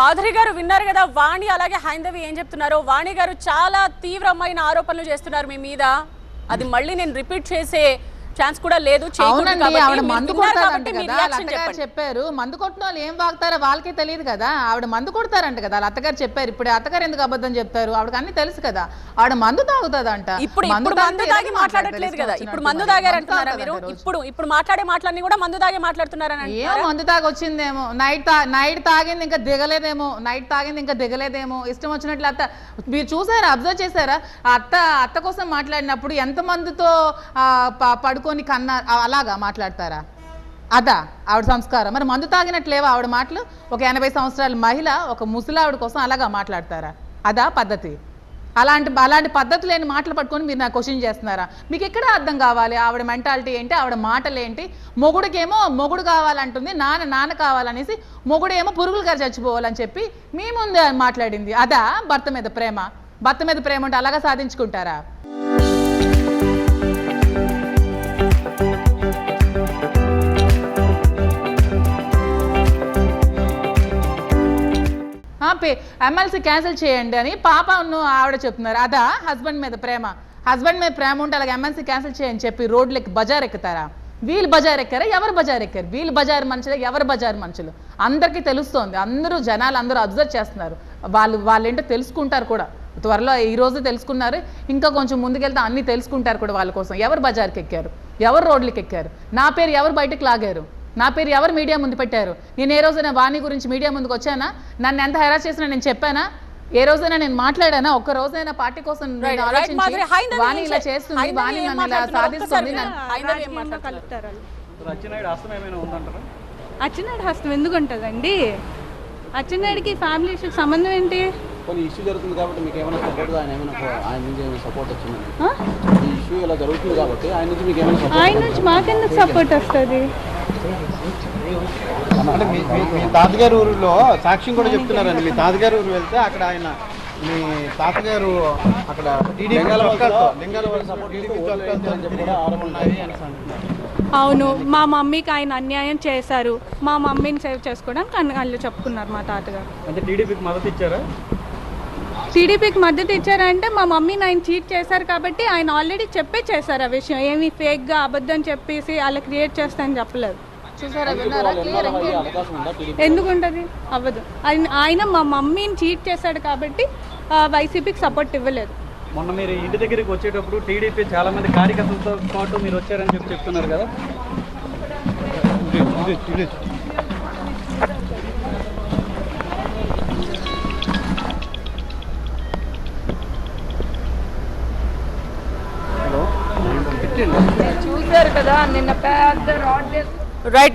మాధురి గారు విన్నారు కదా, వాణి అలాగే హైందవి ఏం చెప్తున్నారో. వాణి గారు చాలా తీవ్రమైన ఆరోపణలు చేస్తున్నారు మీ మీద. అది మళ్ళీ నేను రిపీట్ చేసే ఛాన్స్ కూడా లేదు. చెప్పారు మందు కొట్టిన వాళ్ళు ఏం వాగుతారో వాళ్ళకే తెలియదు కదా. ఆవిడ మందు కొడతారంట కదా, వాళ్ళ అత్తగారు చెప్పారు. ఇప్పుడు అత్తగారు ఎందుకు అబద్ధం చెప్తారు? ఆవిడకి అన్ని తెలుసు కదా, ఆవిడ మందు తాగుతుందంట. ఇప్పుడు మందు తాగి మాట్లాడట్లేదు కదా, ఇప్పుడు మందు తాగారంటున్నారా మీరు? ఇప్పుడు మాట్లాడే మాటలన్నీ కూడా మందు తాగే మాట్లాడుతున్నారని. ఏమో మందు తాగి వచ్చిందేమో, నైట్ తాగింది ఇంకా దిగలేదేమో, ఇష్టం వచ్చినట్లు. అత్త మీరు చూసారా, అబ్జర్వ్ చేశారా? అత్త కోసం మాట్లాడినప్పుడు ఎంత మందితో పడుకొని కన్నా అలాగా మాట్లాడతారా? అదా ఆవిడ సంస్కారం? మరి మందు తాగినట్లేవా ఆవిడ మాటలు? ఒక 80 సంవత్సరాల మహిళ ఒక ముసలావిడ కోసం అలాగా మాట్లాడతారా? అదా పద్ధతి? అలాంటి పద్ధతి లేని మాటలు పట్టుకొని మీరు నాకు క్వశ్చన్ చేస్తున్నారా? మీకు ఎక్కడ అర్థం కావాలి ఆవిడ మెంటాలిటీ ఏంటి, ఆవిడ మాటలు ఏంటి? మొగుడికేమో మొగుడు కావాలంటుంది, నాన్న కావాలనేసి మొగుడేమో పురుగులు గారు చచ్చిపోవాలని చెప్పి మీ ముందే మాట్లాడింది. అదా భర్త మీద ప్రేమ? భర్త మీద ప్రేమ ఉంటే అలాగా సాధించుకుంటారా? ఎమ్మెల్సీ క్యాన్సిల్ చేయండి అని పాపను ఆవిడ చెప్తున్నారు. అదా హస్బెండ్ మీద ప్రేమ? హస్బెండ్ మీద ప్రేమ ఉంటే అలాగే ఎమ్మెల్సీ క్యాన్సిల్ చేయని చెప్పి రోడ్లకి బజార్ ఎక్కుతారా? వీళ్ళు బజార్ ఎక్కారా? ఎవరు బజార్ ఎక్కారు? వీళ్ళు బజార్ మనుషులు, ఎవరు బజార్ మనుషులు? అందరికీ తెలుస్తోంది. జనాలు అందరూ అబ్జర్వ్ చేస్తున్నారు. వాళ్ళు ఏంటో తెలుసుకుంటారు కూడా. త్వరలో ఈ రోజు తెలుసుకున్నారు, ఇంకా కొంచెం ముందుకెళ్తే అన్ని తెలుసుకుంటారు కూడా. వాళ్ళ కోసం ఎవరు బజార్కి ఎక్కారు, ఎవరు రోడ్లకి ఎక్కారు, నా పేరు ఎవరు బయటకు లాగారు, నా పేరు ఎవరు మీడియా ముందు పెట్టారు? నేను ఏ రోజైనా వాణి గురించి మీడియా ముందుకు వచ్చానా? నన్ను ఎంత హెరాస్ చేసినా నేను చెప్పానా? ఏ రోజైనా నేను మాట్లాడానా? ఒక్క రోజైనా పార్టీ కోసం వాణి ఇలా చేస్తుంది, వాణి నన్ను ఇలా సాధిస్తుంది. అచ్చెన్నాయుడు హస్తం ఎందుకు ఉంటుందండి? అచ్చెన్నాయుడికి ఫ్యామిలీ ఇష్యూకి సంబంధం ఏంటి? కొన్ని ఇష్యూ జరుగుతుంది కాబట్టి మీకు ఏమైనా సపోర్ట్, ఆయన నుంచి ఏమైనా సపోర్ట్ వచ్చింది? ఈ ఇష్యూ ఇలా జరుగుతుంది కాబట్టి ఆయన నుంచి మీకు ఏమైనా సపోర్ట్? ఆయన నుంచి మాకెందుకు సపోర్ట్ వస్తుంది? అంటే మీ తాతగారు ఊరిలో సాక్ష్యం కూడా చెప్తున్నారండి. మీ తాతగారు ఊరు వెళ్తే అక్కడ ఆయన మీ తాతగారు అక్కడ అవును, మా మమ్మీకి ఆయన అన్యాయం చేశారు, మా మమ్మీని సేవ్ చేసుకోవడానికి వాళ్ళు చెప్పుకున్నారు మా తాతగారు. అంటే టీడీపీకి మద్దతు ఇచ్చారా? టీడీపీకి మద్దతు ఇచ్చారంటే మా మమ్మీని ఆయన చీట్ చేశారు కాబట్టి ఆయన ఆల్రెడీ చేశారు ఆ విషయం. ఏమి ఫేక్గా అబద్ధం చెప్పేసి అలా క్రియేట్ చేస్తానని చెప్పలేదు. ఎందుకు ఉంటుంది? అవ్వదు. ఆయన మా మమ్మీని చీట్ చేశాడు కాబట్టి వైసీపీకి సపోర్ట్ ఇవ్వలేదు. మొన్న మీరు ఇంటి దగ్గరికి వచ్చేటప్పుడు టీడీపీ చాలా మంది కార్యకర్తలతో పాటు మీరు వచ్చారని చెప్తున్నారు కదా. చూశారు కదా నిన్న పెద్ద రాడ్ రైట్.